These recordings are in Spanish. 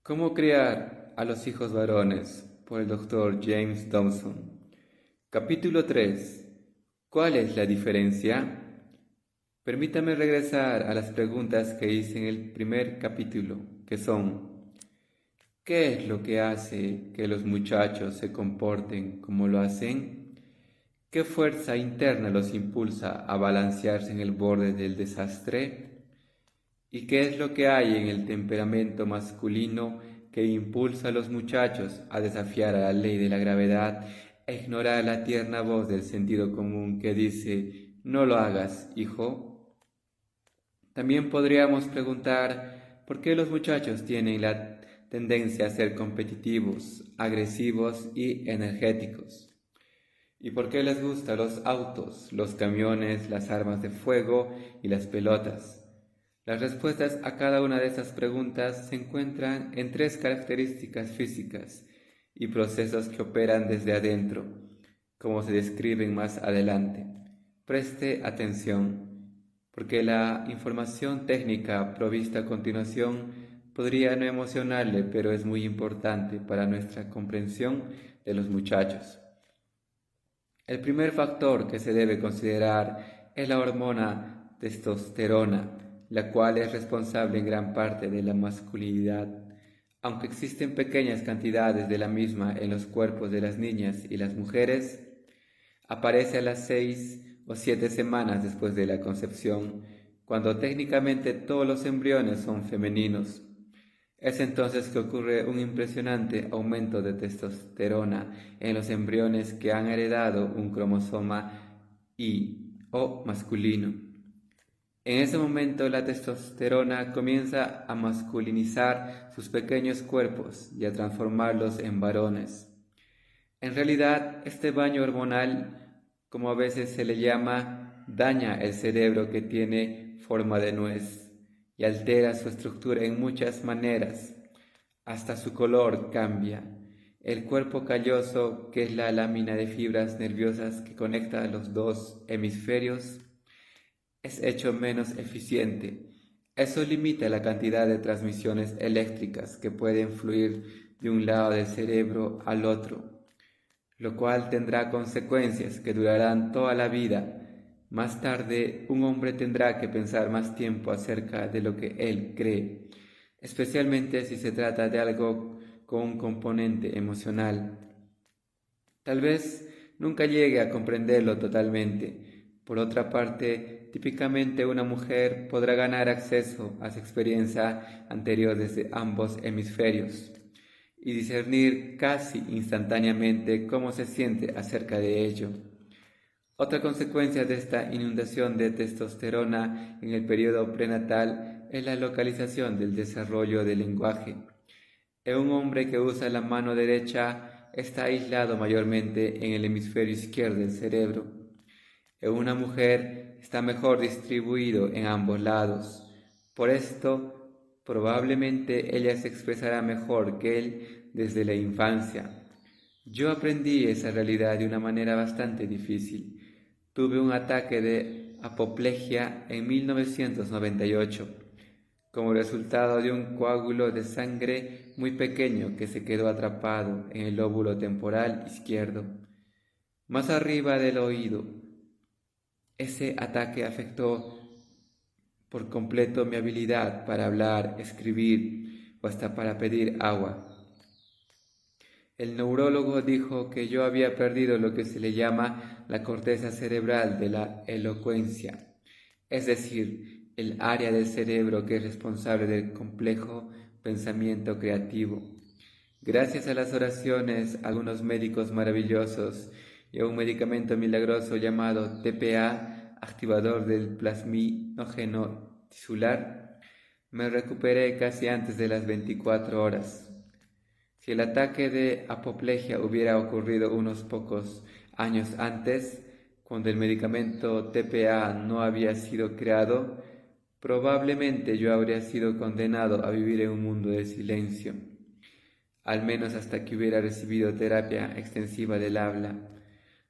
¿Cómo criar a los hijos varones? Por el doctor James Dobson. Capítulo 3. ¿Cuál es la diferencia? Permítame regresar a las preguntas que hice en el primer capítulo, que son: ¿qué es lo que hace que los muchachos se comporten como lo hacen? ¿Qué fuerza interna los impulsa a balancearse en el borde del desastre? ¿Y qué es lo que hay en el temperamento masculino que impulsa a los muchachos a desafiar a la ley de la gravedad e ignorar la tierna voz del sentido común que dice: no lo hagas, hijo? También podríamos preguntar por qué los muchachos tienen la tendencia a ser competitivos, agresivos y energéticos. ¿Y por qué les gustan los autos, los camiones, las armas de fuego y las pelotas? Las respuestas a cada una de estas preguntas se encuentran en tres características físicas y procesos que operan desde adentro, como se describen más adelante. Preste atención, porque la información técnica provista a continuación podría no emocionarle, pero es muy importante para nuestra comprensión de los muchachos. El primer factor que se debe considerar es la hormona testosterona, la cual es responsable en gran parte de la masculinidad. Aunque existen pequeñas cantidades de la misma en los cuerpos de las niñas y las mujeres, aparece a las 6 o 7 semanas después de la concepción, cuando técnicamente todos los embriones son femeninos. Es entonces que ocurre un impresionante aumento de testosterona en los embriones que han heredado un cromosoma Y o masculino. En ese momento la testosterona comienza a masculinizar sus pequeños cuerpos y a transformarlos en varones. En realidad, este baño hormonal, como a veces se le llama, daña el cerebro que tiene forma de nuez y altera su estructura en muchas maneras. Hasta su color cambia. El cuerpo calloso, que es la lámina de fibras nerviosas que conecta los dos hemisferios, es hecho menos eficiente. Eso limita la cantidad de transmisiones eléctricas que pueden fluir de un lado del cerebro al otro, lo cual tendrá consecuencias que durarán toda la vida. Más tarde, un hombre tendrá que pensar más tiempo acerca de lo que él cree, especialmente si se trata de algo con un componente emocional. Tal vez nunca llegue a comprenderlo totalmente. Por otra parte, típicamente una mujer podrá ganar acceso a su experiencia anterior desde ambos hemisferios y discernir casi instantáneamente cómo se siente acerca de ello. Otra consecuencia de esta inundación de testosterona en el periodo prenatal es la localización del desarrollo del lenguaje. En un hombre que usa la mano derecha está aislado mayormente en el hemisferio izquierdo del cerebro. En una mujer está mejor distribuido en ambos lados. Por esto, probablemente ella se expresará mejor que él desde la infancia. Yo aprendí esa realidad de una manera bastante difícil. Tuve un ataque de apoplejía en 1998, como resultado de un coágulo de sangre muy pequeño que se quedó atrapado en el lóbulo temporal izquierdo, más arriba del oído. Ese ataque afectó por completo mi habilidad para hablar, escribir o hasta para pedir agua. El neurólogo dijo que yo había perdido lo que se le llama la corteza cerebral de la elocuencia, es decir, el área del cerebro que es responsable del complejo pensamiento creativo. Gracias a las oraciones, a algunos médicos maravillosos y a un medicamento milagroso llamado TPA, activador del plasminógeno tisular, me recuperé casi antes de las 24 horas. Si el ataque de apoplejía hubiera ocurrido unos pocos años antes, cuando el medicamento TPA no había sido creado, probablemente yo habría sido condenado a vivir en un mundo de silencio, al menos hasta que hubiera recibido terapia extensiva del habla.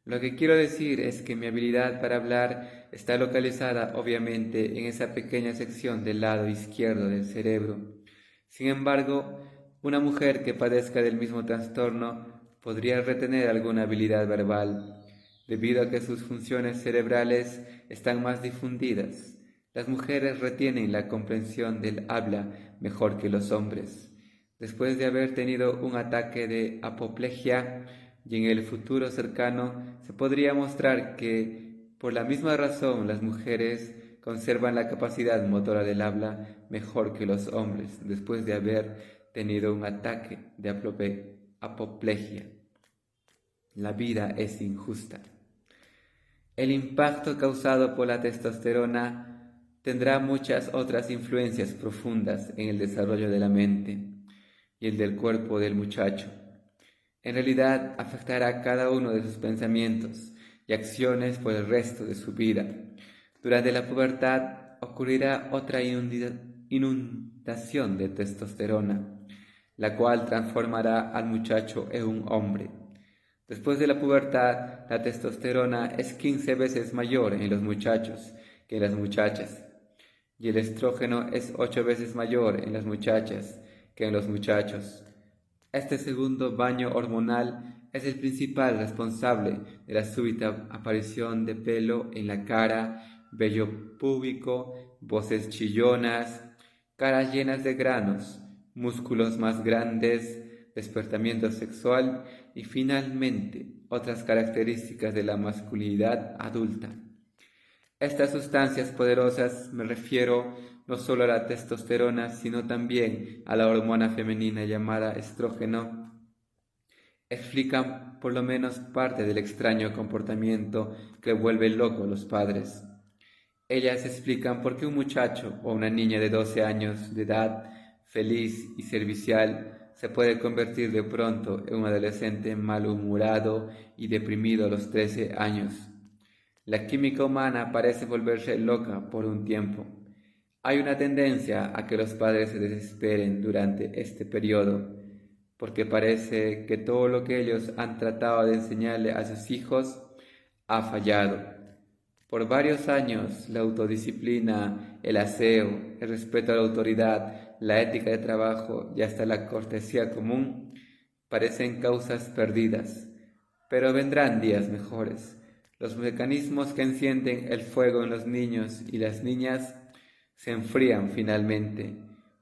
Lo que quiero decir es que mi habilidad para hablar está localizada obviamente en esa pequeña sección del lado izquierdo del cerebro. Sin embargo, Una mujer que padezca del mismo trastorno podría retener alguna habilidad verbal, debido a que sus funciones cerebrales están más difundidas. Las mujeres retienen la comprensión del habla mejor que los hombres. Después de haber tenido un ataque de apoplejía, y en el futuro cercano se podría mostrar que, por la misma razón, las mujeres conservan la capacidad motora del habla mejor que los hombres después de haber tenido un ataque de apoplejía. La vida es injusta. El impacto causado por la testosterona tendrá muchas otras influencias profundas en el desarrollo de la mente y el del cuerpo del muchacho. En realidad afectará a cada uno de sus pensamientos y acciones por el resto de su vida. Durante la pubertad ocurrirá otra inundación de testosterona, la cual transformará al muchacho en un hombre. Después de la pubertad, la testosterona es 15 veces mayor en los muchachos que en las muchachas, y el estrógeno es 8 veces mayor en las muchachas que en los muchachos. Este segundo baño hormonal es el principal responsable de la súbita aparición de pelo en la cara, vello púbico, voces chillonas, caras llenas de granos, músculos más grandes, despertamiento sexual y finalmente otras características de la masculinidad adulta. Estas sustancias poderosas, me refiero no solo a la testosterona, sino también a la hormona femenina llamada estrógeno, explican por lo menos parte del extraño comportamiento que vuelve loco a los padres. Ellas explican por qué un muchacho o una niña de 12 años de edad, feliz y servicial, se puede convertir de pronto en un adolescente malhumorado y deprimido a los 13 años. La química humana parece volverse loca por un tiempo. Hay una tendencia a que los padres se desesperen durante este periodo, porque parece que todo lo que ellos han tratado de enseñarle a sus hijos ha fallado. Por varios años, la autodisciplina, el aseo, el respeto a la autoridad, la ética de trabajo y hasta la cortesía común parecen causas perdidas, pero vendrán días mejores. Los mecanismos que encienden el fuego en los niños y las niñas se enfrían finalmente.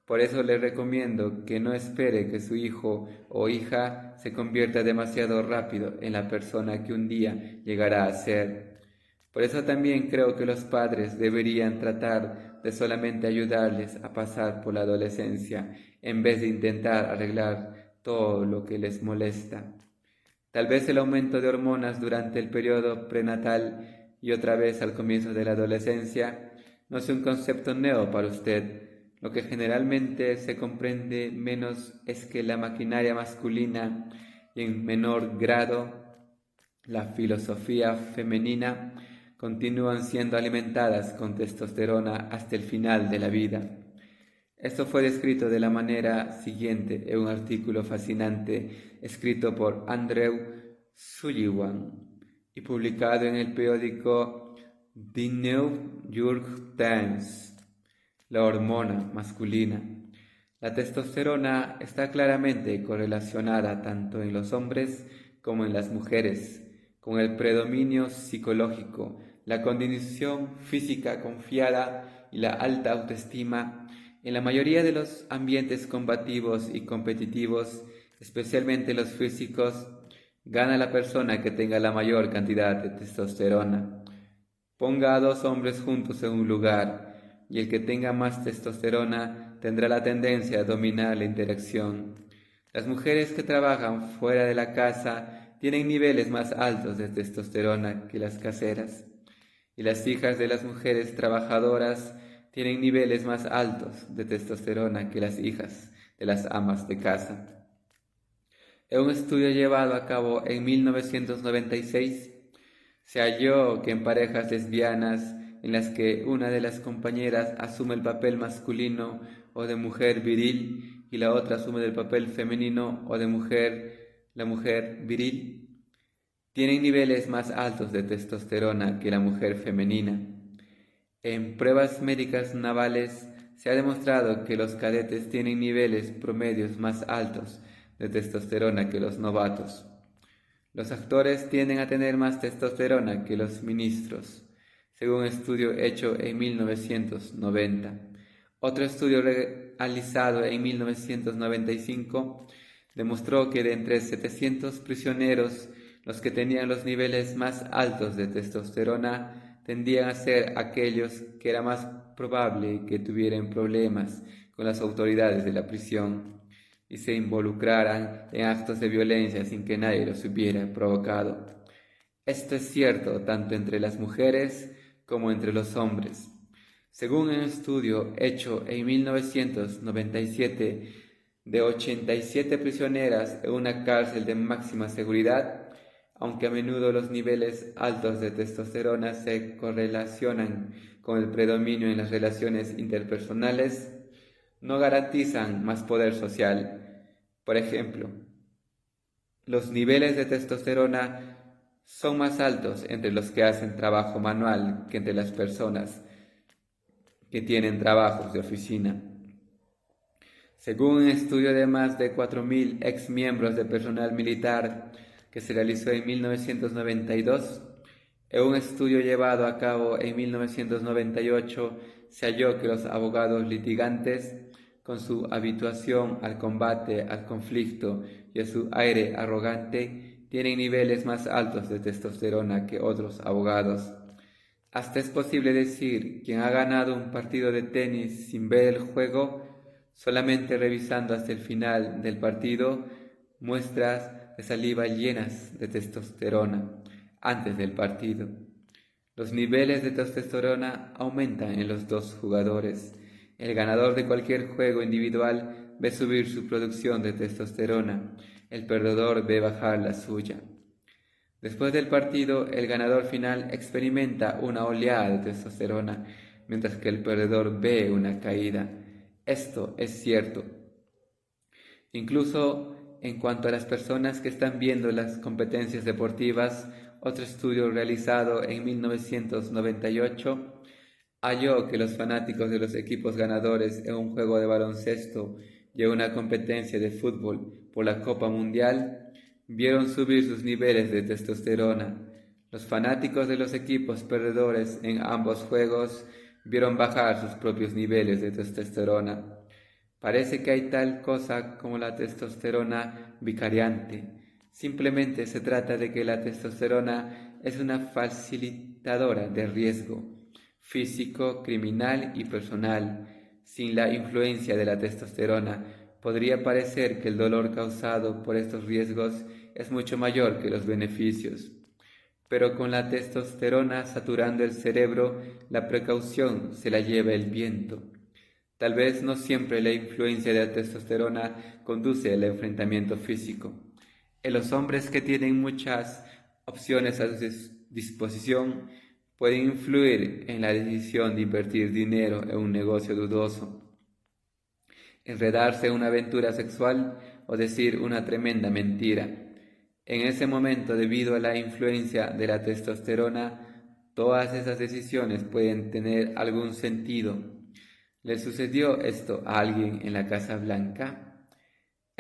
Por eso le recomiendo que no espere que su hijo o hija se convierta demasiado rápido en la persona que un día llegará a ser. Por eso también creo que los padres deberían tratar de solamente ayudarles a pasar por la adolescencia en vez de intentar arreglar todo lo que les molesta. Tal vez el aumento de hormonas durante el periodo prenatal y otra vez al comienzo de la adolescencia no es un concepto nuevo para usted. Lo que generalmente se comprende menos es que la maquinaria masculina y en menor grado la filosofía femenina continúan siendo alimentadas con testosterona hasta el final de la vida. Esto fue descrito de la manera siguiente en un artículo fascinante escrito por Andrew Sullivan y publicado en el periódico The New York Times. La hormona masculina. La testosterona está claramente correlacionada tanto en los hombres como en las mujeres, con el predominio psicológico, la condición física confiada y la alta autoestima. En la mayoría de los ambientes combativos y competitivos, especialmente los físicos, gana la persona que tenga la mayor cantidad de testosterona. Ponga a dos hombres juntos en un lugar y el que tenga más testosterona tendrá la tendencia a dominar la interacción. Las mujeres que trabajan fuera de la casa tienen niveles más altos de testosterona que las caseras, y las hijas de las mujeres trabajadoras tienen niveles más altos de testosterona que las hijas de las amas de casa. En un estudio llevado a cabo en 1996, se halló que en parejas lesbianas en las que una de las compañeras asume el papel masculino o de mujer viril y la otra asume el papel femenino o de la mujer viril, tienen niveles más altos de testosterona que la mujer femenina. En pruebas médicas navales se ha demostrado que los cadetes tienen niveles promedios más altos de testosterona que los novatos. Los actores tienden a tener más testosterona que los ministros, según un estudio hecho en 1990. Otro estudio realizado en 1995 demostró que de entre 700 prisioneros, los que tenían los niveles más altos de testosterona tendían a ser aquellos que era más probable que tuvieran problemas con las autoridades de la prisión y se involucraran en actos de violencia sin que nadie los hubiera provocado. Esto es cierto tanto entre las mujeres como entre los hombres. Según un estudio hecho en 1997 de 87 prisioneras en una cárcel de máxima seguridad, aunque a menudo los niveles altos de testosterona se correlacionan con el predominio en las relaciones interpersonales, no garantizan más poder social. Por ejemplo, los niveles de testosterona son más altos entre los que hacen trabajo manual que entre las personas que tienen trabajos de oficina. Según un estudio de más de 4.000 exmiembros de personal militar que se realizó en 1992, en un estudio llevado a cabo en 1998 se halló que los abogados litigantes, con su habituación al combate, al conflicto y a su aire arrogante, tienen niveles más altos de testosterona que otros abogados. Hasta es posible decir quien ha ganado un partido de tenis sin ver el juego, solamente revisando hasta el final del partido muestras de saliva llenas de testosterona antes del partido. Los niveles de testosterona aumentan en los dos jugadores. El ganador de cualquier juego individual ve subir su producción de testosterona, el perdedor ve bajar la suya. Después del partido, el ganador final experimenta una oleada de testosterona, mientras que el perdedor ve una caída. Esto es cierto. Incluso en cuanto a las personas que están viendo las competencias deportivas, otro estudio realizado en 1998 halló que los fanáticos de los equipos ganadores en un juego de baloncesto y en una competencia de fútbol por la Copa Mundial vieron subir sus niveles de testosterona. Los fanáticos de los equipos perdedores en ambos juegos vieron bajar sus propios niveles de testosterona. Parece que hay tal cosa como la testosterona vicariante. Simplemente se trata de que la testosterona es una facilitadora de riesgo físico, criminal y personal. Sin la influencia de la testosterona, podría parecer que el dolor causado por estos riesgos es mucho mayor que los beneficios. Pero con la testosterona saturando el cerebro, la precaución se la lleva el viento. Tal vez no siempre la influencia de la testosterona conduce al enfrentamiento físico. En los hombres que tienen muchas opciones a su disposición, pueden influir en la decisión de invertir dinero en un negocio dudoso, enredarse en una aventura sexual o decir una tremenda mentira. En ese momento, debido a la influencia de la testosterona, todas esas decisiones pueden tener algún sentido. ¿Le sucedió esto a alguien en la Casa Blanca?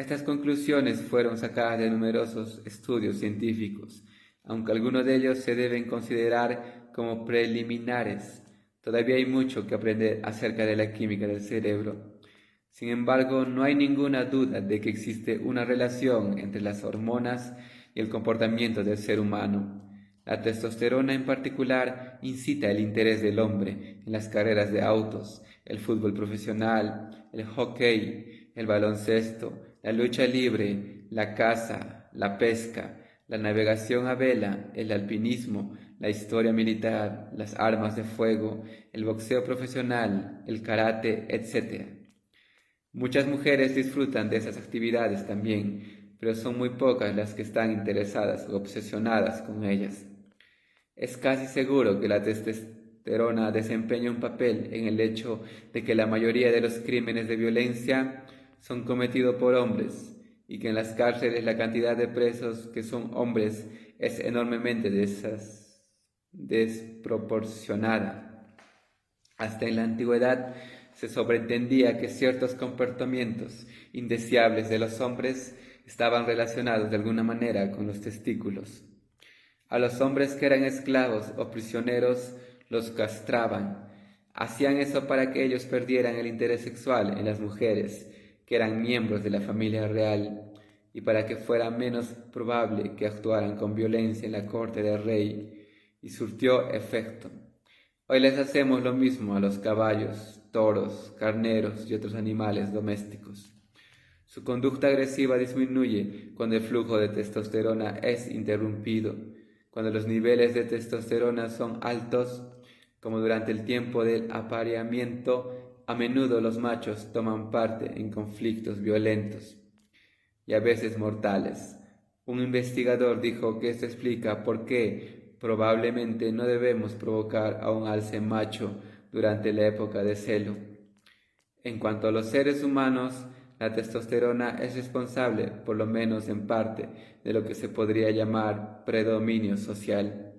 Estas conclusiones fueron sacadas de numerosos estudios científicos, aunque algunos de ellos se deben considerar como preliminares. Todavía hay mucho que aprender acerca de la química del cerebro. Sin embargo, no hay ninguna duda de que existe una relación entre las hormonas y el comportamiento del ser humano. La testosterona en particular incita el interés del hombre en las carreras de autos, el fútbol profesional, el hockey, el baloncesto, la lucha libre, la caza, la pesca, la navegación a vela, el alpinismo, la historia militar, las armas de fuego, el boxeo profesional, el karate, etc. Muchas mujeres disfrutan de esas actividades también, pero son muy pocas las que están interesadas o obsesionadas con ellas. Es casi seguro que la testosterona desempeña un papel en el hecho de que la mayoría de los crímenes de violencia son cometidos por hombres y que en las cárceles la cantidad de presos que son hombres es enormemente desproporcionada. Hasta en la antigüedad se sobreentendía que ciertos comportamientos indeseables de los hombres estaban relacionados de alguna manera con los testículos. A los hombres que eran esclavos o prisioneros los castraban. Hacían eso para que ellos perdieran el interés sexual en las mujeres, que eran miembros de la familia real, y para que fuera menos probable que actuaran con violencia en la corte del rey, y surtió efecto. Hoy les hacemos lo mismo a los caballos, toros, carneros y otros animales domésticos. Su conducta agresiva disminuye cuando el flujo de testosterona es interrumpido, cuando los niveles de testosterona son altos, como durante el tiempo del apareamiento. A menudo los machos toman parte en conflictos violentos y a veces mortales. Un investigador dijo que esto explica por qué probablemente no debemos provocar a un alce macho durante la época de celo. En cuanto a los seres humanos, la testosterona es responsable, por lo menos en parte, de lo que se podría llamar predominio social.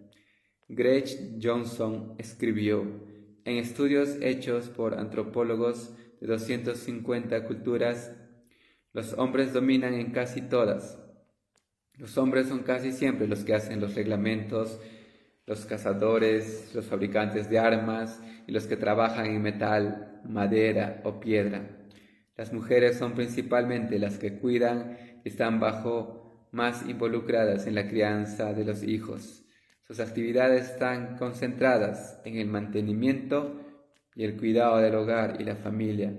Gretchen Johnson escribió: en estudios hechos por antropólogos de 250 culturas, los hombres dominan en casi todas. Los hombres son casi siempre los que hacen los reglamentos, los cazadores, los fabricantes de armas y los que trabajan en metal, madera o piedra. Las mujeres son principalmente las que cuidan y están más involucradas en la crianza de los hijos. Sus actividades están concentradas en el mantenimiento y el cuidado del hogar y la familia.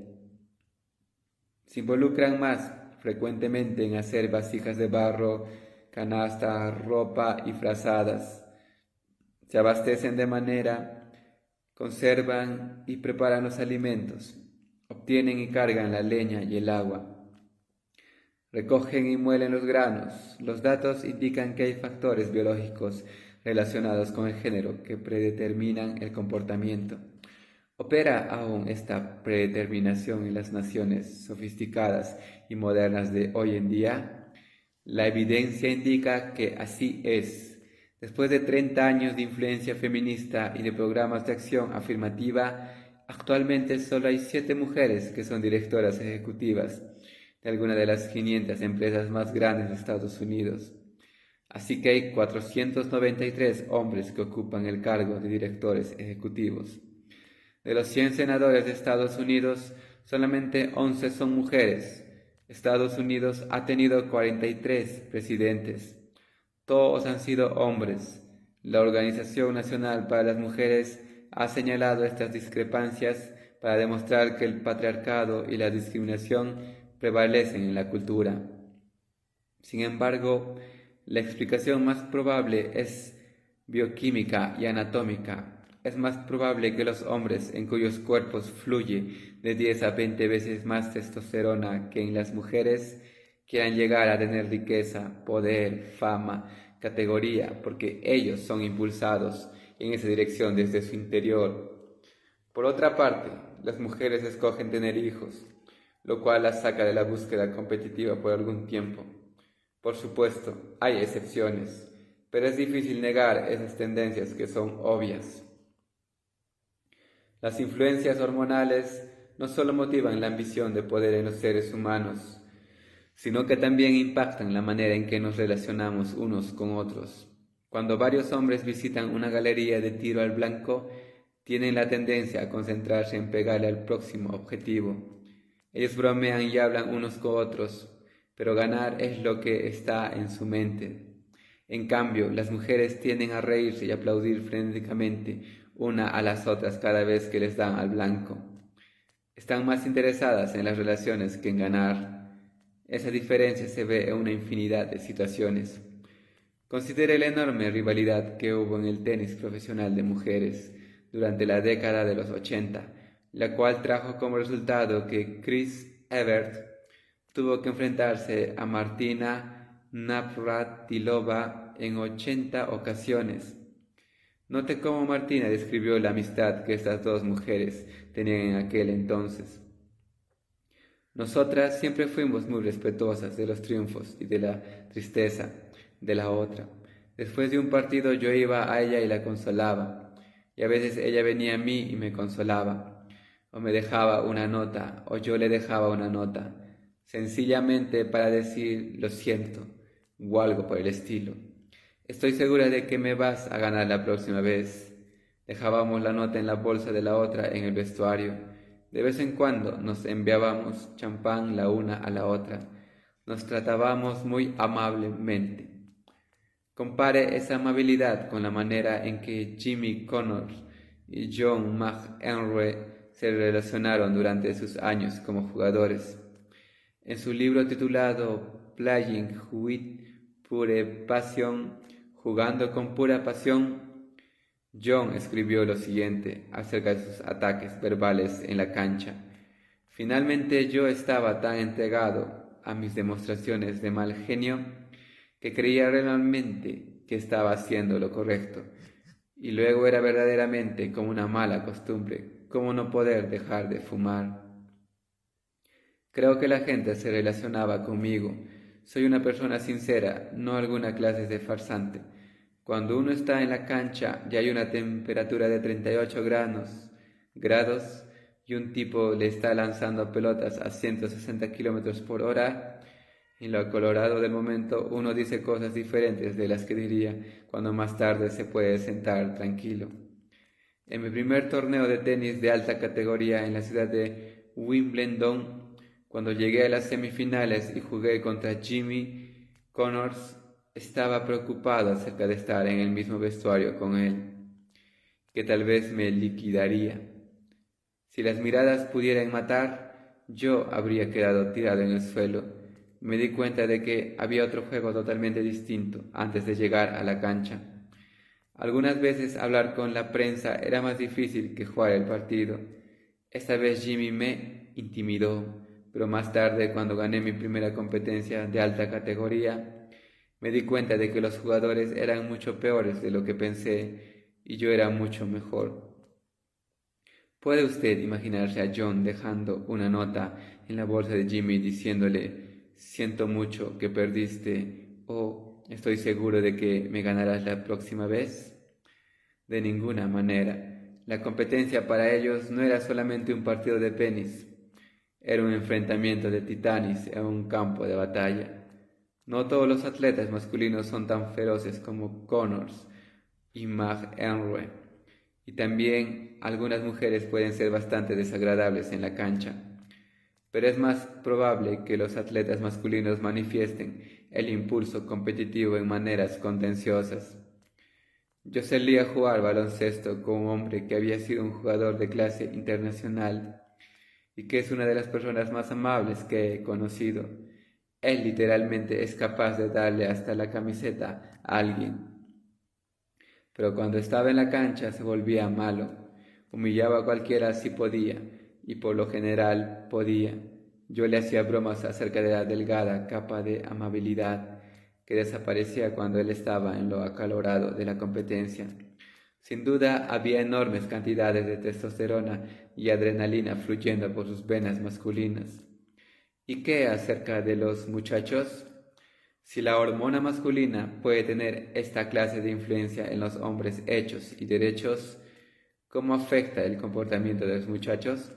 Se involucran más frecuentemente en hacer vasijas de barro, canastas, ropa y frazadas. Se abastecen de manera, conservan y preparan los alimentos, obtienen y cargan la leña y el agua, recogen y muelen los granos. Los datos indican que hay factores biológicos relacionados con el género que predeterminan el comportamiento. ¿Opera aún esta predeterminación en las naciones sofisticadas y modernas de hoy en día? La evidencia indica que así es. Después de 30 años de influencia feminista y de programas de acción afirmativa, actualmente solo hay 7 mujeres que son directoras ejecutivas de alguna de las 500 empresas más grandes de Estados Unidos. Así que hay 493 hombres que ocupan el cargo de directores ejecutivos. De los 100 senadores de Estados Unidos, solamente 11 son mujeres. Estados Unidos ha tenido 43 presidentes. Todos han sido hombres. La Organización Nacional para las Mujeres ha señalado estas discrepancias para demostrar que el patriarcado y la discriminación prevalecen en la cultura. Sin embargo, la explicación más probable es bioquímica y anatómica. Es más probable que los hombres en cuyos cuerpos fluye de 10 a 20 veces más testosterona que en las mujeres quieran llegar a tener riqueza, poder, fama, categoría, porque ellos son impulsados en esa dirección desde su interior. Por otra parte, las mujeres escogen tener hijos, lo cual las saca de la búsqueda competitiva por algún tiempo. Por supuesto, hay excepciones, pero es difícil negar esas tendencias que son obvias. Las influencias hormonales no solo motivan la ambición de poder en los seres humanos, sino que también impactan la manera en que nos relacionamos unos con otros. Cuando varios hombres visitan una galería de tiro al blanco, tienen la tendencia a concentrarse en pegarle al próximo objetivo. Ellos bromean y hablan unos con otros, pero ganar es lo que está en su mente. En cambio, las mujeres tienden a reírse y aplaudir frenéticamente una a las otras cada vez que les dan al blanco. Están más interesadas en las relaciones que en ganar. Esa diferencia se ve en una infinidad de situaciones. Considere la enorme rivalidad que hubo en el tenis profesional de mujeres durante la década de los 80, la cual trajo como resultado que Chris Evert tuvo que enfrentarse a Martina Navratilova en 80 ocasiones. Note cómo Martina describió la amistad que estas dos mujeres tenían en aquel entonces. Nosotras siempre fuimos muy respetuosas de los triunfos y de la tristeza de la otra. Después de un partido yo iba a ella y la consolaba, y a veces ella venía a mí y me consolaba. o me dejaba una nota, o yo le dejaba una nota, sencillamente para decir lo siento, o algo por el estilo. Estoy segura de que me vas a ganar la próxima vez. Dejábamos la nota en la bolsa de la otra en el vestuario. De vez en cuando nos enviábamos champán la una a la otra. Nos tratábamos muy amablemente. Compare esa amabilidad con la manera en que Jimmy Connors y John McEnroe se relacionaron durante sus años como jugadores. En su libro titulado Playing with Pure Passion, jugando con pura pasión, John escribió lo siguiente acerca de sus ataques verbales en la cancha. Finalmente yo estaba tan entregado a mis demostraciones de mal genio que creía realmente que estaba haciendo lo correcto. Y luego era verdaderamente como una mala costumbre, como no poder dejar de fumar. Creo que la gente se relacionaba conmigo. Soy una persona sincera, no alguna clase de farsante. Cuando uno está en la cancha y hay una temperatura de 38 grados y un tipo le está lanzando pelotas a 160 kilómetros por hora, en lo colorado del momento uno dice cosas diferentes de las que diría cuando más tarde se puede sentar tranquilo. En mi primer torneo de tenis de alta categoría en la ciudad de Wimbledon, cuando llegué a las semifinales y jugué contra Jimmy Connors, estaba preocupado acerca de estar en el mismo vestuario con él, que tal vez me liquidaría. Si las miradas pudieran matar, yo habría quedado tirado en el suelo. Me di cuenta de que había otro juego totalmente distinto antes de llegar a la cancha. Algunas veces hablar con la prensa era más difícil que jugar el partido. Esta vez Jimmy me intimidó, pero más tarde, cuando gané mi primera competencia de alta categoría, me di cuenta de que los jugadores eran mucho peores de lo que pensé y yo era mucho mejor. ¿Puede usted imaginarse a John dejando una nota en la bolsa de Jimmy diciéndole siento mucho que perdiste o estoy seguro de que me ganarás la próxima vez? De ninguna manera. La competencia para ellos no era solamente un partido de tenis, era un enfrentamiento de titanes en un campo de batalla. No todos los atletas masculinos son tan feroces como Connors y McEnroe, y también algunas mujeres pueden ser bastante desagradables en la cancha, pero es más probable que los atletas masculinos manifiesten el impulso competitivo en maneras contenciosas. Yo solía jugar baloncesto con un hombre que había sido un jugador de clase internacional y que es una de las personas más amables que he conocido. Él literalmente es capaz de darle hasta la camiseta a alguien. Pero cuando estaba en la cancha se volvía malo. Humillaba a cualquiera si podía, y por lo general podía. Yo le hacía bromas acerca de la delgada capa de amabilidad que desaparecía cuando él estaba en lo acalorado de la competencia. Sin duda había enormes cantidades de testosterona y adrenalina fluyendo por sus venas masculinas. ¿Y qué acerca de los muchachos? Si la hormona masculina puede tener esta clase de influencia en los hombres hechos y derechos, ¿cómo afecta el comportamiento de los muchachos?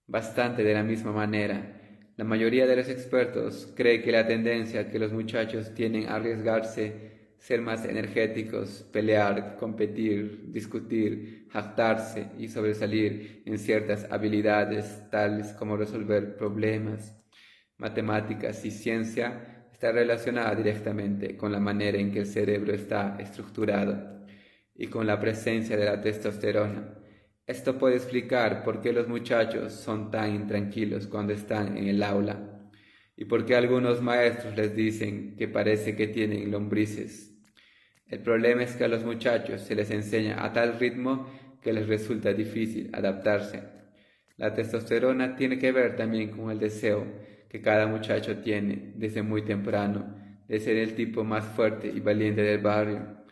Bastante de la misma manera. La mayoría de los expertos cree que la tendencia que los muchachos tienen a arriesgarse, ser más energéticos, pelear, competir, discutir, jactarse y sobresalir en ciertas habilidades tales como resolver problemas, matemáticas y ciencia está relacionada directamente con la manera en que el cerebro está estructurado y con la presencia de la testosterona. Esto puede explicar por qué los muchachos son tan intranquilos cuando están en el aula y por qué algunos maestros les dicen que parece que tienen lombrices. El problema es que a los muchachos se les enseña a tal ritmo que les resulta difícil adaptarse. La testosterona tiene que ver también con el deseo que cada muchacho tiene desde muy temprano de ser el tipo más fuerte y valiente del barrio.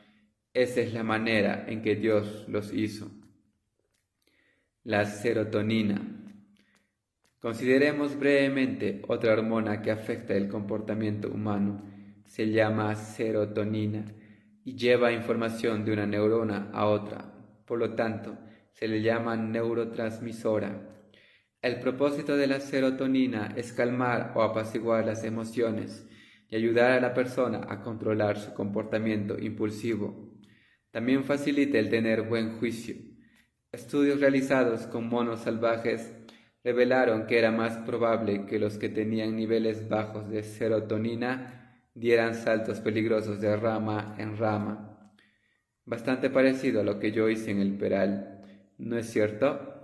Esa es la manera en que Dios los hizo. La serotonina. Consideremos brevemente otra hormona que afecta el comportamiento humano. Se llama serotonina y lleva información de una neurona a otra. Por lo tanto, se le llama neurotransmisora. El propósito de la serotonina es calmar o apaciguar las emociones y ayudar a la persona a controlar su comportamiento impulsivo. También facilita el tener buen juicio. Estudios realizados con monos salvajes revelaron que era más probable que los que tenían niveles bajos de serotonina dieran saltos peligrosos de rama en rama. Bastante parecido a lo que yo hice en el peral, ¿no es cierto?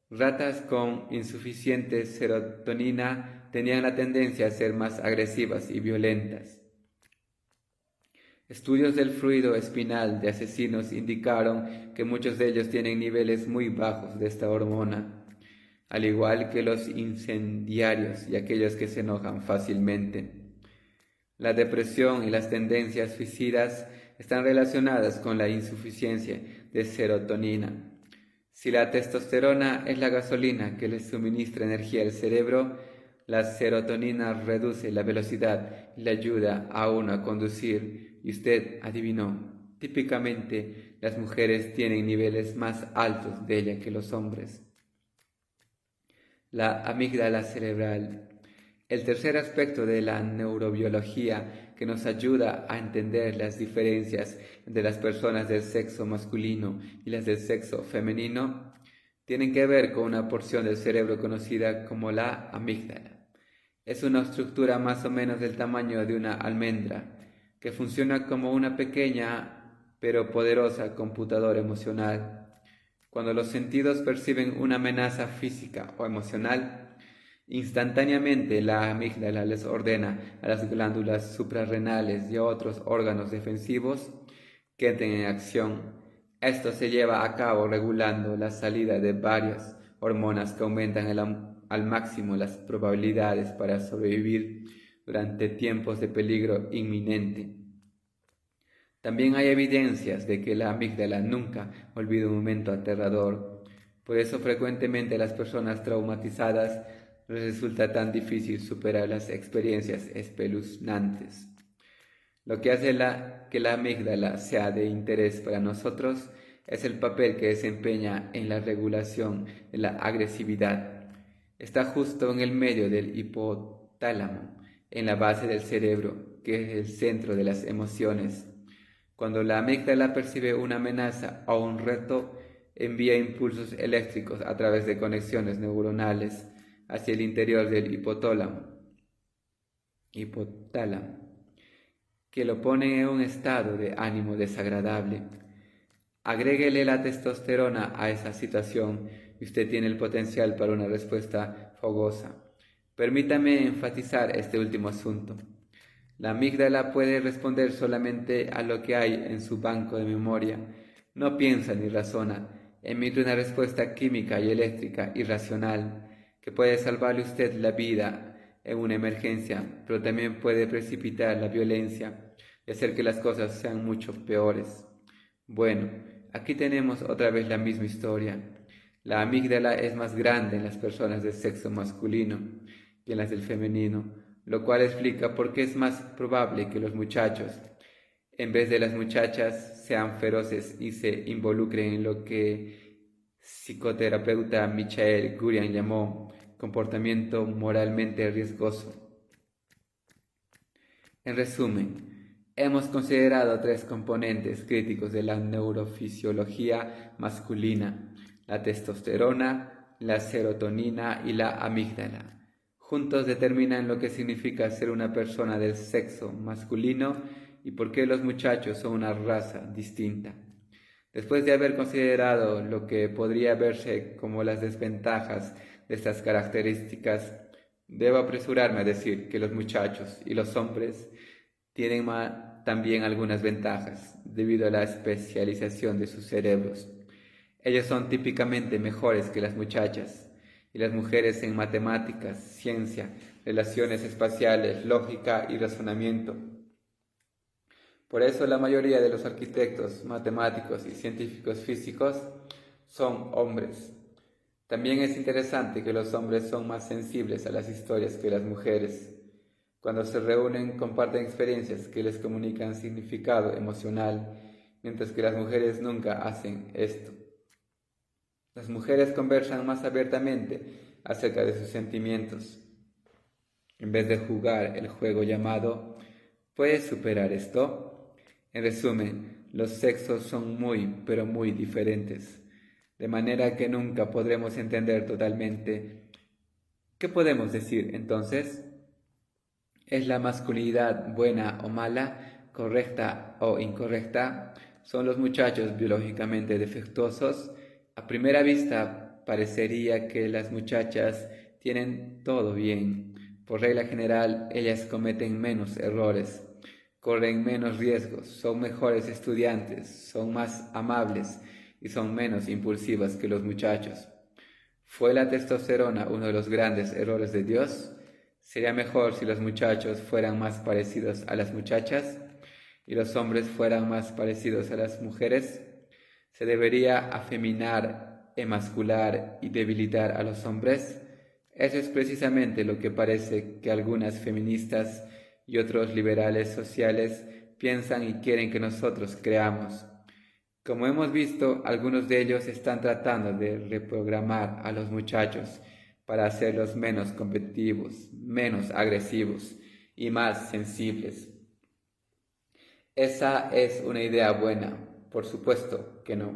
Ratas con insuficiente serotonina tenían la tendencia a ser más agresivas y violentas. Estudios del fluido espinal de asesinos indicaron que muchos de ellos tienen niveles muy bajos de esta hormona, al igual que los incendiarios y aquellos que se enojan fácilmente. La depresión y las tendencias suicidas están relacionadas con la insuficiencia de serotonina. Si la testosterona es la gasolina que le suministra energía al cerebro, la serotonina reduce la velocidad y le ayuda a uno a conducir. Y usted adivinó, típicamente las mujeres tienen niveles más altos de ella que los hombres. La amígdala cerebral. El tercer aspecto de la neurobiología que nos ayuda a entender las diferencias entre las personas del sexo masculino y las del sexo femenino tienen que ver con una porción del cerebro conocida como la amígdala. Es una estructura más o menos del tamaño de una almendra que funciona como una pequeña pero poderosa computadora emocional. Cuando los sentidos perciben una amenaza física o emocional, instantáneamente la amígdala les ordena a las glándulas suprarrenales y a otros órganos defensivos que entren en acción. Esto se lleva a cabo regulando la salida de varias hormonas que aumentan al máximo las probabilidades para sobrevivir durante tiempos de peligro inminente. También hay evidencias de que la amígdala nunca olvida un momento aterrador. Por eso frecuentemente a las personas traumatizadas les resulta tan difícil superar las experiencias espeluznantes. Lo que hace que la amígdala sea de interés para nosotros es el papel que desempeña en la regulación de la agresividad. Está justo en el medio del hipotálamo, en la base del cerebro, que es el centro de las emociones. Cuando la amígdala percibe una amenaza o un reto, envía impulsos eléctricos a través de conexiones neuronales hacia el interior del hipotálamo, que lo pone en un estado de ánimo desagradable. Agréguele la testosterona a esa situación y usted tiene el potencial para una respuesta fogosa. Permítame enfatizar este último asunto. La amígdala puede responder solamente a lo que hay en su banco de memoria. No piensa ni razona, emite una respuesta química y eléctrica irracional que puede salvarle a usted la vida en una emergencia, pero también puede precipitar la violencia y hacer que las cosas sean mucho peores. Bueno, aquí tenemos otra vez la misma historia. La amígdala es más grande en las personas del sexo masculino que en las del femenino, lo cual explica por qué es más probable que los muchachos, en vez de las muchachas, sean feroces y se involucren en lo que psicoterapeuta Michael Gurian llamó comportamiento moralmente riesgoso. En resumen, hemos considerado tres componentes críticos de la neurofisiología masculina: la testosterona, la serotonina y la amígdala. Juntos determinan lo que significa ser una persona del sexo masculino y por qué los muchachos son una raza distinta. Después de haber considerado lo que podría verse como las desventajas de estas características, debo apresurarme a decir que los muchachos y los hombres tienen también algunas ventajas debido a la especialización de sus cerebros. Ellos son típicamente mejores que las muchachas y las mujeres en matemáticas, ciencia, relaciones espaciales, lógica y razonamiento. Por eso la mayoría de los arquitectos, matemáticos y científicos físicos son hombres. También es interesante que los hombres son más sensibles a las historias que las mujeres. Cuando se reúnen comparten experiencias que les comunican significado emocional, mientras que las mujeres nunca hacen esto. Las mujeres conversan más abiertamente acerca de sus sentimientos. En vez de jugar el juego llamado ¿puedes superar esto? En resumen, los sexos son muy, pero muy diferentes, de manera que nunca podremos entender totalmente. ¿Qué podemos decir entonces? ¿Es la masculinidad buena o mala, correcta o incorrecta? ¿Son los muchachos biológicamente defectuosos? A primera vista parecería que las muchachas tienen todo bien. Por regla general, ellas cometen menos errores, corren menos riesgos, son mejores estudiantes, son más amables y son menos impulsivas que los muchachos. ¿Fue la testosterona uno de los grandes errores de Dios? ¿Sería mejor si los muchachos fueran más parecidos a las muchachas y los hombres fueran más parecidos a las mujeres? ¿Se debería afeminar, emascular y debilitar a los hombres? Eso es precisamente lo que parece que algunas feministas y otros liberales sociales piensan y quieren que nosotros creamos. Como hemos visto, algunos de ellos están tratando de reprogramar a los muchachos para hacerlos menos competitivos, menos agresivos y más sensibles. ¿Esa es una idea buena? Por supuesto que no.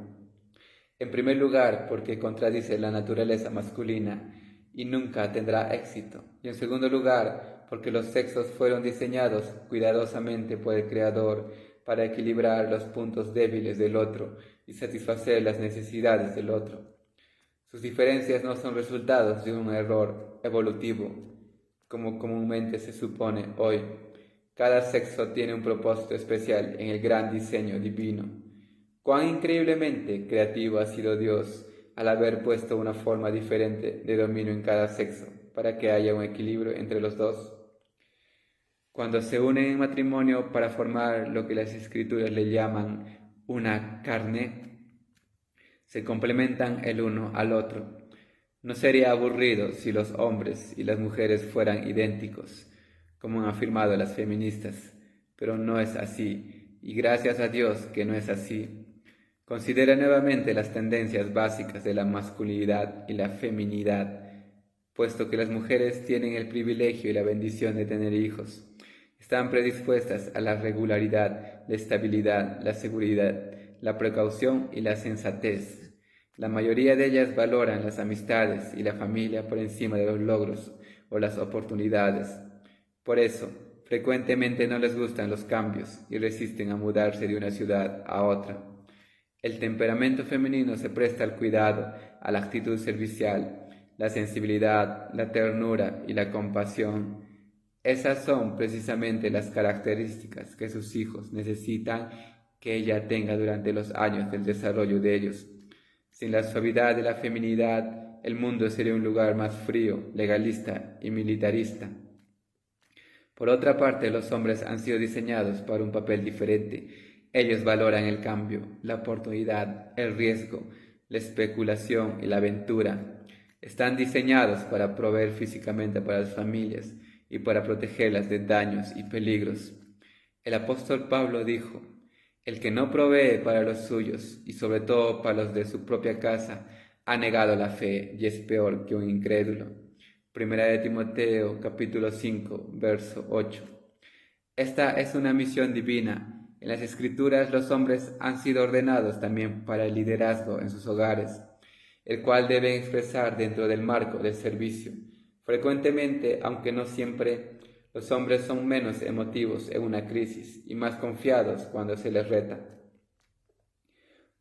En primer lugar, porque contradice la naturaleza masculina y nunca tendrá éxito. Y en segundo lugar, porque los sexos fueron diseñados cuidadosamente por el Creador para equilibrar los puntos débiles del otro y satisfacer las necesidades del otro. Sus diferencias no son resultados de un error evolutivo, como comúnmente se supone hoy. Cada sexo tiene un propósito especial en el gran diseño divino. Cuán increíblemente creativo ha sido Dios al haber puesto una forma diferente de dominio en cada sexo, para que haya un equilibrio entre los dos. Cuando se unen en matrimonio para formar lo que las escrituras le llaman una carne, se complementan el uno al otro. No sería aburrido si los hombres y las mujeres fueran idénticos, como han afirmado las feministas, pero no es así, y gracias a Dios que no es así. Considera nuevamente las tendencias básicas de la masculinidad y la feminidad, puesto que las mujeres tienen el privilegio y la bendición de tener hijos. Están predispuestas a la regularidad, la estabilidad, la seguridad, la precaución y la sensatez. La mayoría de ellas valoran las amistades y la familia por encima de los logros o las oportunidades. Por eso, frecuentemente no les gustan los cambios y resisten a mudarse de una ciudad a otra. El temperamento femenino se presta al cuidado, a la actitud servicial, la sensibilidad, la ternura y la compasión. Esas son precisamente las características que sus hijos necesitan que ella tenga durante los años del desarrollo de ellos. Sin la suavidad de la feminidad, el mundo sería un lugar más frío, legalista y militarista. Por otra parte, los hombres han sido diseñados para un papel diferente. Ellos valoran el cambio, la oportunidad, el riesgo, la especulación y la aventura. Están diseñados para proveer físicamente para las familias y para protegerlas de daños y peligros. El apóstol Pablo dijo: el que no provee para los suyos, y sobre todo para los de su propia casa, ha negado la fe y es peor que un incrédulo. Primera de Timoteo, capítulo 5, verso 8. Esta es una misión divina. En las Escrituras los hombres han sido ordenados también para el liderazgo en sus hogares, el cual deben expresar dentro del marco del servicio. Frecuentemente, aunque no siempre, los hombres son menos emotivos en una crisis y más confiados cuando se les reta.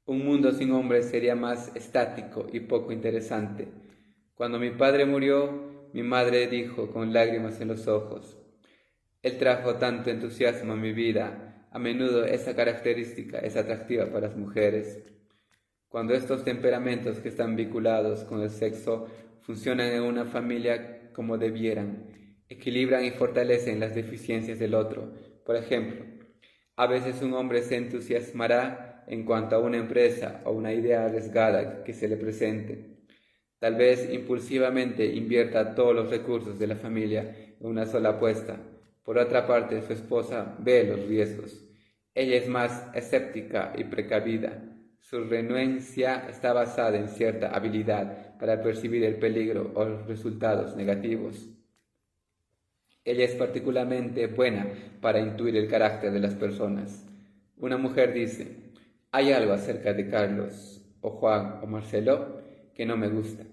Un mundo sin hombres sería más estático y poco interesante. Cuando mi padre murió, mi madre dijo con lágrimas en los ojos: él trajo tanto entusiasmo a mi vida. A menudo esa característica es atractiva para las mujeres. Cuando estos temperamentos que están vinculados con el sexo funcionan en una familia como debieran, equilibran y fortalecen las deficiencias del otro. Por ejemplo, a veces un hombre se entusiasmará en cuanto a una empresa o una idea arriesgada que se le presente. Tal vez impulsivamente invierta todos los recursos de la familia en una sola apuesta. Por otra parte, su esposa ve los riesgos. Ella es más escéptica y precavida. Su renuencia está basada en cierta habilidad para percibir el peligro o los resultados negativos. Ella es particularmente buena para intuir el carácter de las personas. Una mujer dice: hay algo acerca de Carlos, o Juan, o Marcelo, que no me gusta.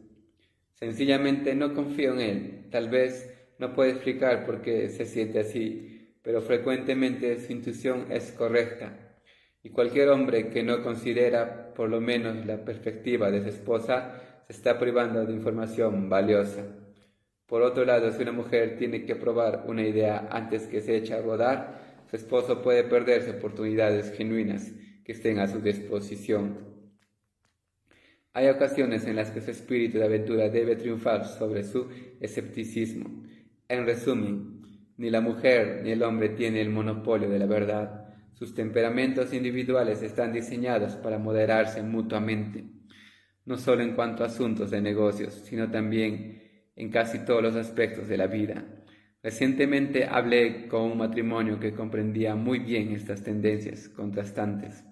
Sencillamente no confío en él. Tal vez no puede explicar por qué se siente así, pero frecuentemente su intuición es correcta. Y cualquier hombre que no considera por lo menos la perspectiva de su esposa se está privando de información valiosa. Por otro lado, si una mujer tiene que probar una idea antes que se eche a rodar, su esposo puede perderse oportunidades genuinas que estén a su disposición. Hay ocasiones en las que su espíritu de aventura debe triunfar sobre su escepticismo. En resumen, ni la mujer ni el hombre tienen el monopolio de la verdad. Sus temperamentos individuales están diseñados para moderarse mutuamente, no solo en cuanto a asuntos de negocios, sino también en casi todos los aspectos de la vida. Recientemente hablé con un matrimonio que comprendía muy bien estas tendencias contrastantes.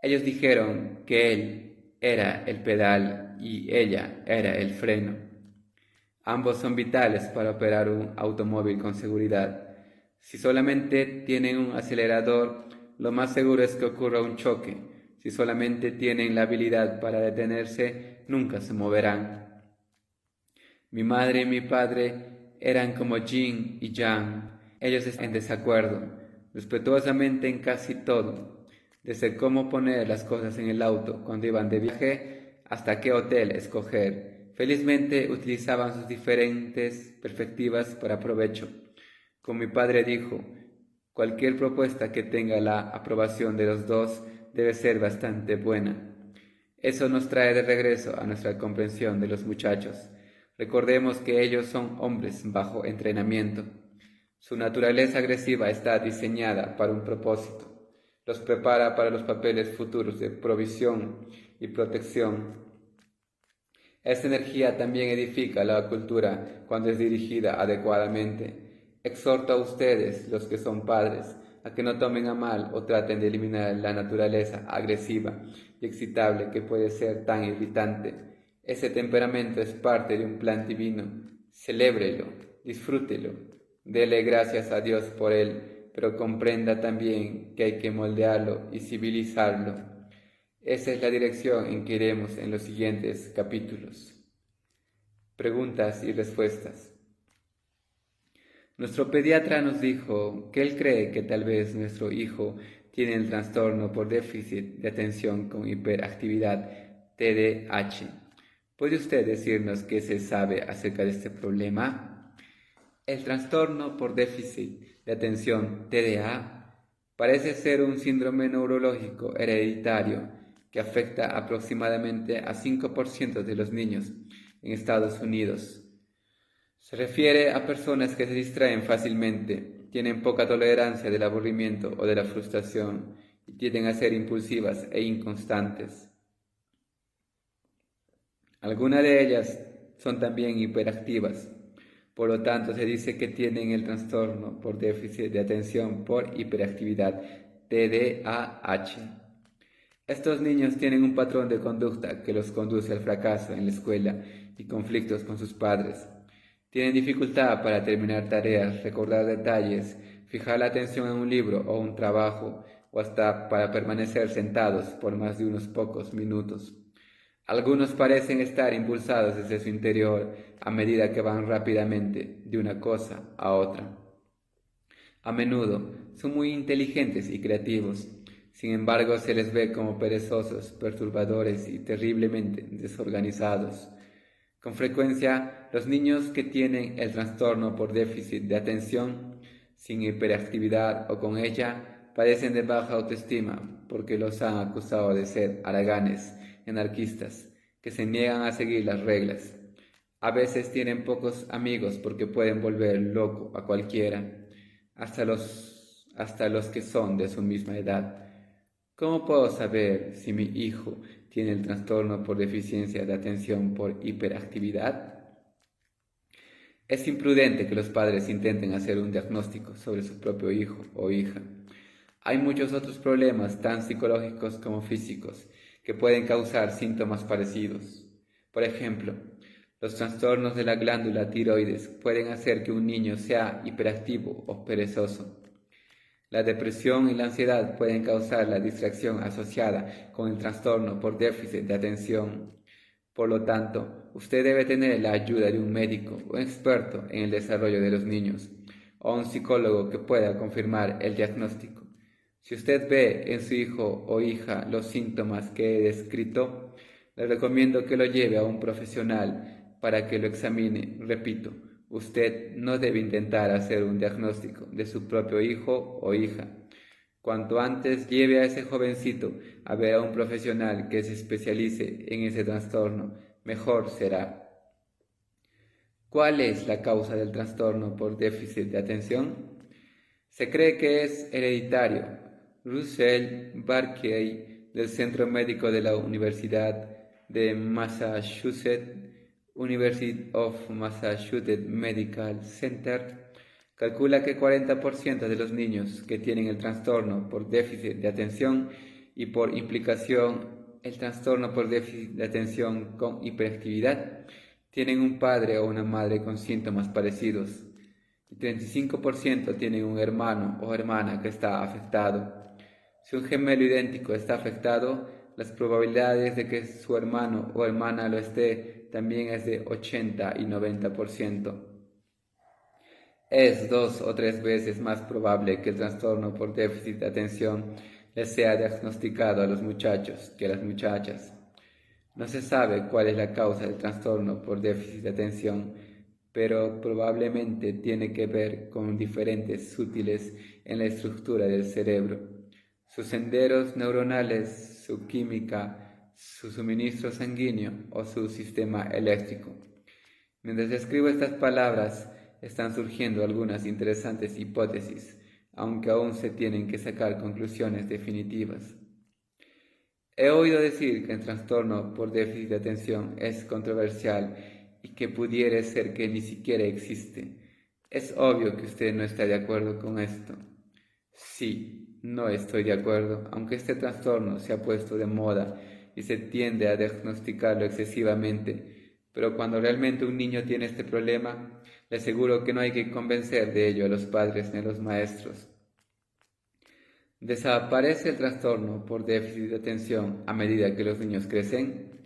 Ellos dijeron que él era el pedal y ella era el freno. Ambos son vitales para operar un automóvil con seguridad. Si solamente tienen un acelerador, lo más seguro es que ocurra un choque. Si solamente tienen la habilidad para detenerse, nunca se moverán. Mi madre y mi padre eran como yin y yang. Ellos están en desacuerdo, respetuosamente en casi todo, desde cómo poner las cosas en el auto cuando iban de viaje hasta qué hotel escoger. Felizmente utilizaban sus diferentes perspectivas para provecho. Como mi padre dijo, cualquier propuesta que tenga la aprobación de los dos debe ser bastante buena. Eso nos trae de regreso a nuestra comprensión de los muchachos. Recordemos que ellos son hombres bajo entrenamiento. Su naturaleza agresiva está diseñada para un propósito. Los prepara para los papeles futuros de provisión y protección. Esta energía también edifica la cultura cuando es dirigida adecuadamente. Exhorto a ustedes, los que son padres, a que no tomen a mal o traten de eliminar la naturaleza agresiva y excitable que puede ser tan irritante. Ese temperamento es parte de un plan divino. Celébrelo, disfrútelo, dele gracias a Dios por él, pero comprenda también que hay que moldearlo y civilizarlo. Esa es la dirección en que iremos en los siguientes capítulos. Preguntas y respuestas. Nuestro pediatra nos dijo que él cree que tal vez nuestro hijo tiene el trastorno por déficit de atención con hiperactividad TDAH. ¿Puede usted decirnos qué se sabe acerca de este problema? El trastorno por déficit de atención TDAH parece ser un síndrome neurológico hereditario que afecta aproximadamente a 5% de los niños en Estados Unidos. Se refiere a personas que se distraen fácilmente, tienen poca tolerancia del aburrimiento o de la frustración y tienden a ser impulsivas e inconstantes. Algunas de ellas son también hiperactivas, por lo tanto se dice que tienen el trastorno por déficit de atención por hiperactividad, TDAH. Estos niños tienen un patrón de conducta que los conduce al fracaso en la escuela y conflictos con sus padres. Tienen dificultad para terminar tareas, recordar detalles, fijar la atención en un libro o un trabajo, o hasta para permanecer sentados por más de unos pocos minutos. Algunos parecen estar impulsados desde su interior a medida que van rápidamente de una cosa a otra. A menudo son muy inteligentes y creativos, sin embargo se les ve como perezosos, perturbadores y terriblemente desorganizados. Con frecuencia, los niños que tienen el trastorno por déficit de atención, sin hiperactividad o con ella, padecen de baja autoestima porque los han acusado de ser haraganes, anarquistas, que se niegan a seguir las reglas. A veces tienen pocos amigos porque pueden volver loco a cualquiera, hasta los que son de su misma edad. ¿Cómo puedo saber si mi hijo tiene el trastorno por deficiencia de atención por hiperactividad? Es imprudente que los padres intenten hacer un diagnóstico sobre su propio hijo o hija. Hay muchos otros problemas, tan psicológicos como físicos, que pueden causar síntomas parecidos. Por ejemplo, los trastornos de la glándula tiroides pueden hacer que un niño sea hiperactivo o perezoso. La depresión y la ansiedad pueden causar la distracción asociada con el trastorno por déficit de atención. Por lo tanto, usted debe tener la ayuda de un médico o experto en el desarrollo de los niños o un psicólogo que pueda confirmar el diagnóstico. Si usted ve en su hijo o hija los síntomas que he descrito, le recomiendo que lo lleve a un profesional para que lo examine. Repito, usted no debe intentar hacer un diagnóstico de su propio hijo o hija. Cuanto antes lleve a ese jovencito a ver a un profesional que se especialice en ese trastorno, mejor será. ¿Cuál es la causa del trastorno por déficit de atención? Se cree que es hereditario. Russell Barkley, del Centro Médico de la Universidad de Massachusetts, University of Massachusetts Medical Center, calcula que 40% de los niños que tienen el trastorno por déficit de atención y por implicación el trastorno por déficit de atención con hiperactividad tienen un padre o una madre con síntomas parecidos. El 35% tienen un hermano o hermana que está afectado. Si un gemelo idéntico está afectado, las probabilidades de que su hermano o hermana lo esté también es de 80 y 90%. Es 2 o 3 veces más probable que el trastorno por déficit de atención les sea diagnosticado a los muchachos que a las muchachas. No se sabe cuál es la causa del trastorno por déficit de atención, pero probablemente tiene que ver con diferentes sutiles en la estructura del cerebro, sus senderos neuronales, su química, su suministro sanguíneo o su sistema eléctrico. Mientras escribo estas palabras, están surgiendo algunas interesantes hipótesis, aunque aún se tienen que sacar conclusiones definitivas. He oído decir que el trastorno por déficit de atención es controversial y que pudiera ser que ni siquiera existe. Es obvio que usted no está de acuerdo con esto. Sí, no estoy de acuerdo, aunque este trastorno se ha puesto de moda y se tiende a diagnosticarlo excesivamente, pero cuando realmente un niño tiene este problema, le aseguro que no hay que convencer de ello a los padres ni a los maestros. ¿Desaparece el trastorno por déficit de atención a medida que los niños crecen?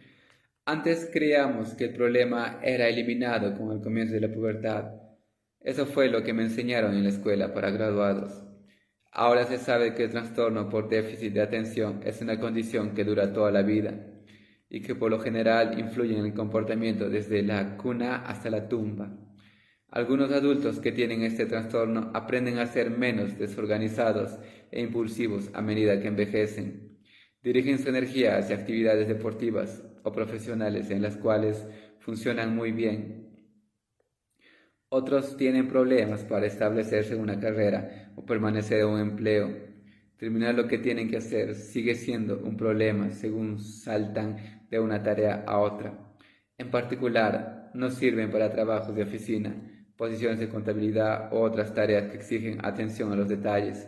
Antes creíamos que el problema era eliminado con el comienzo de la pubertad. Eso fue lo que me enseñaron en la escuela para graduados. Ahora se sabe que el trastorno por déficit de atención es una condición que dura toda la vida y que por lo general influye en el comportamiento desde la cuna hasta la tumba. Algunos adultos que tienen este trastorno aprenden a ser menos desorganizados e impulsivos a medida que envejecen. Dirigen su energía hacia actividades deportivas o profesionales en las cuales funcionan muy bien. Otros tienen problemas para establecerse en una carrera o permanecer en un empleo. Terminar lo que tienen que hacer sigue siendo un problema según saltan de una tarea a otra. En particular, no sirven para trabajos de oficina, posiciones de contabilidad u otras tareas que exigen atención a los detalles.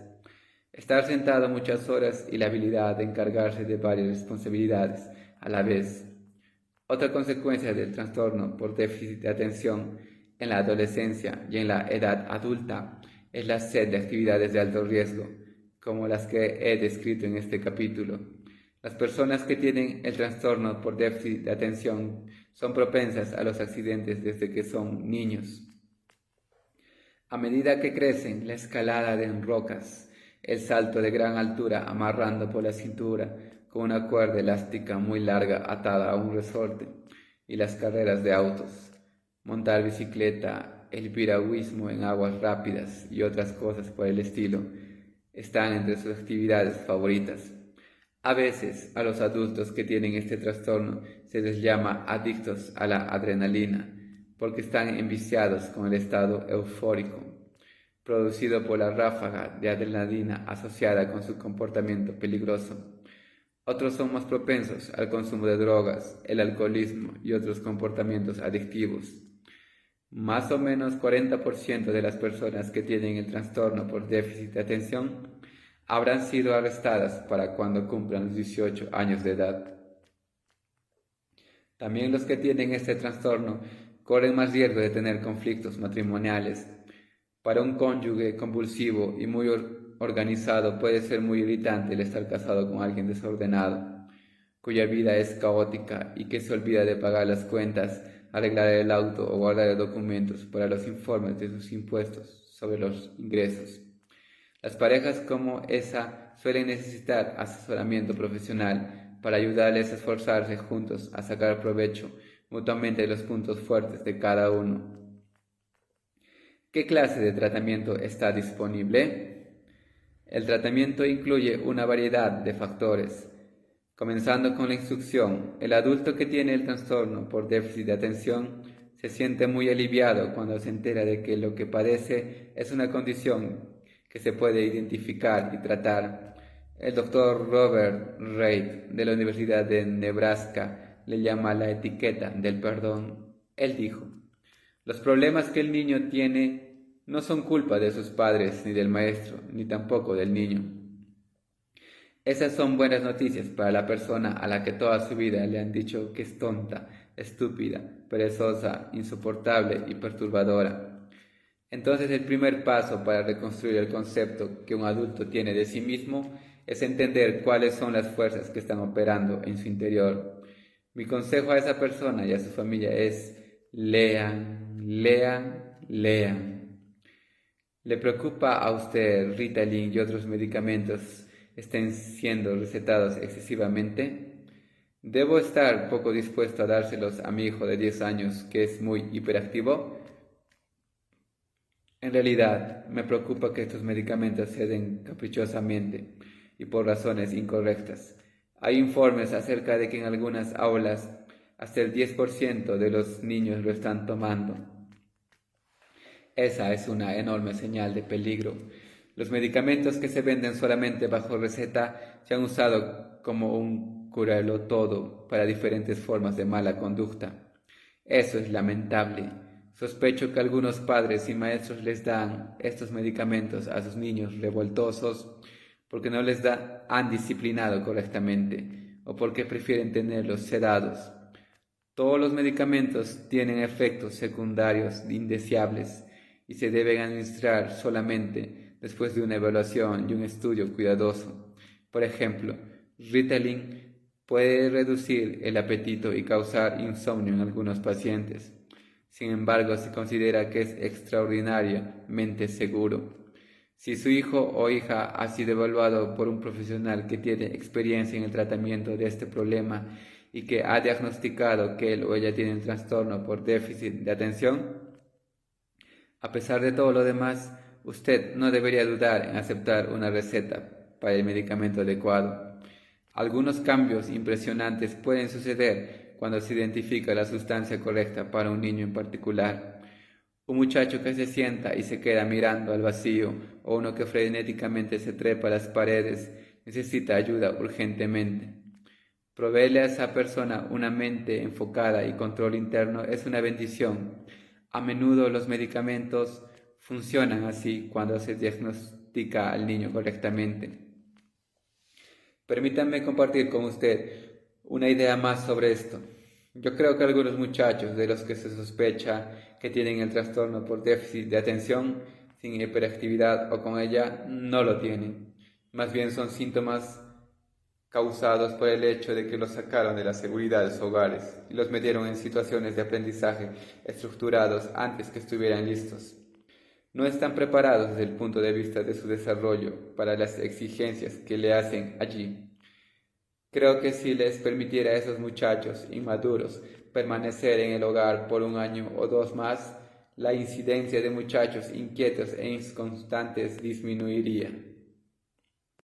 Estar sentado muchas horas y la habilidad de encargarse de varias responsabilidades a la vez. Otra consecuencia del trastorno por déficit de atención en la adolescencia y en la edad adulta es la sed de actividades de alto riesgo, como las que he descrito en este capítulo. Las personas que tienen el trastorno por déficit de atención son propensas a los accidentes desde que son niños. A medida que crecen, la escalada en rocas, el salto de gran altura amarrando por la cintura con una cuerda elástica muy larga atada a un resorte, y las carreras de autos, montar bicicleta, el piragüismo en aguas rápidas y otras cosas por el estilo, están entre sus actividades favoritas. A veces a los adultos que tienen este trastorno se les llama adictos a la adrenalina, porque están enviciados con el estado eufórico, producido por la ráfaga de adrenalina asociada con su comportamiento peligroso. Otros son más propensos al consumo de drogas, el alcoholismo y otros comportamientos adictivos. Más o menos 40% de las personas que tienen el trastorno por déficit de atención habrán sido arrestadas para cuando cumplan los 18 años de edad. También los que tienen este trastorno corren más riesgo de tener conflictos matrimoniales. Para un cónyuge convulsivo y muy organizado puede ser muy irritante el estar casado con alguien desordenado, cuya vida es caótica y que se olvida de pagar las cuentas, arreglar el auto o guardar documentos para los informes de sus impuestos sobre los ingresos. Las parejas como esa suelen necesitar asesoramiento profesional para ayudarles a esforzarse juntos a sacar provecho mutuamente de los puntos fuertes de cada uno. ¿Qué clase de tratamiento está disponible? El tratamiento incluye una variedad de factores. Comenzando con la instrucción, el adulto que tiene el trastorno por déficit de atención se siente muy aliviado cuando se entera de que lo que padece es una condición que se puede identificar y tratar. El doctor Robert Reid de la Universidad de Nebraska le llama la etiqueta del perdón. Él dijo: los problemas que el niño tiene no son culpa de sus padres, ni del maestro, ni tampoco del niño. Esas son buenas noticias para la persona a la que toda su vida le han dicho que es tonta, estúpida, perezosa, insoportable y perturbadora. Entonces el primer paso para reconstruir el concepto que un adulto tiene de sí mismo es entender cuáles son las fuerzas que están operando en su interior. Mi consejo a esa persona y a su familia es: lean, lean, lean. ¿Le preocupa a usted Ritalin y otros medicamentos estén siendo recetados excesivamente? ¿Debo estar poco dispuesto a dárselos a mi hijo de 10 años que es muy hiperactivo? En realidad, me preocupa que estos medicamentos se den caprichosamente y por razones incorrectas. Hay informes acerca de que en algunas aulas hasta el 10% de los niños lo están tomando. Esa es una enorme señal de peligro. Los medicamentos que se venden solamente bajo receta se han usado como un curarlo todo para diferentes formas de mala conducta. Eso es lamentable. Sospecho que algunos padres y maestros les dan estos medicamentos a sus niños revoltosos porque no les han disciplinado correctamente o porque prefieren tenerlos sedados. Todos los medicamentos tienen efectos secundarios indeseables y se deben administrar solamente después de una evaluación y un estudio cuidadoso. Por ejemplo, Ritalin puede reducir el apetito y causar insomnio en algunos pacientes. Sin embargo, se considera que es extraordinariamente seguro. Si su hijo o hija ha sido evaluado por un profesional que tiene experiencia en el tratamiento de este problema y que ha diagnosticado que él o ella tiene un trastorno por déficit de atención, a pesar de todo lo demás, usted no debería dudar en aceptar una receta para el medicamento adecuado. Algunos cambios impresionantes pueden suceder cuando se identifica la sustancia correcta para un niño en particular. Un muchacho que se sienta y se queda mirando al vacío o uno que frenéticamente se trepa a las paredes necesita ayuda urgentemente. Proveerle a esa persona una mente enfocada y control interno es una bendición. A menudo los medicamentos funcionan así cuando se diagnostica al niño correctamente. Permítanme compartir con usted una idea más sobre esto. Yo creo que algunos muchachos de los que se sospecha que tienen el trastorno por déficit de atención, sin hiperactividad o con ella, no lo tienen. Más bien son síntomas causados por el hecho de que los sacaron de la seguridad de sus hogares y los metieron en situaciones de aprendizaje estructurados antes que estuvieran listos. No están preparados desde el punto de vista de su desarrollo para las exigencias que le hacen allí. Creo que si les permitiera a esos muchachos inmaduros permanecer en el hogar por 1 año o 2 más, la incidencia de muchachos inquietos e inconstantes disminuiría.